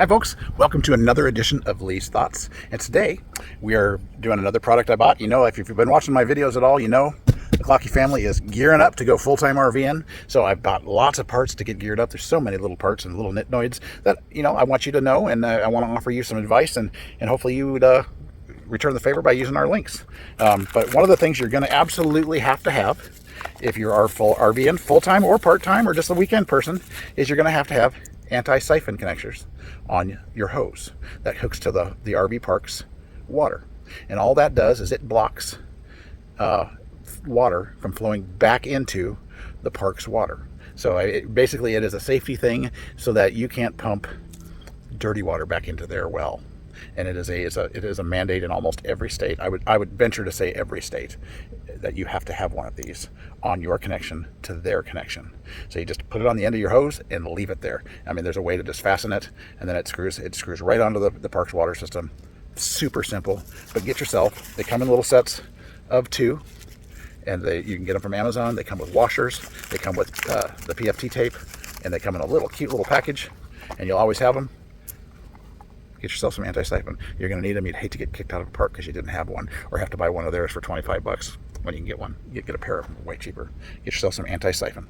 Hi folks, welcome to another edition of Lee's Thoughts. And today we are doing another product I bought. You know, if you've been watching my videos at all, you know the Clocky family is gearing up to go full-time RVing. So I bought lots of parts to get geared up. There's so many little parts and little nitnoids that, you know, I want you to know, and I want to offer you some advice, and hopefully you would return the favor by using our links. But one of the things you're going to absolutely have to have if you are RVing full-time or part-time or just a weekend person is you're going to have anti-siphon connectors on your hose that hooks to the RV park's water. And all that does is it blocks water from flowing back into the park's water. So basically it is a safety thing so that you can't pump dirty water back into their well. And it is a mandate in almost every state. I would venture to say every state that you have to have one of these on your connection to their connection. So you just put it on the end of your hose and leave it there. I mean, there's a way to just fasten it, and then it screws right onto the park's water system. Super simple, but get yourself. They come in little sets of 2, and you can get them from Amazon. They come with washers. They come with the PFT tape, and they come in a cute little package, and you'll always have them. Get yourself some anti-siphon. You're going to need them. You'd hate to get kicked out of a park because you didn't have one, or have to buy one of theirs for $25 when you can get one. You get a pair of them way cheaper. Get yourself some anti-siphon.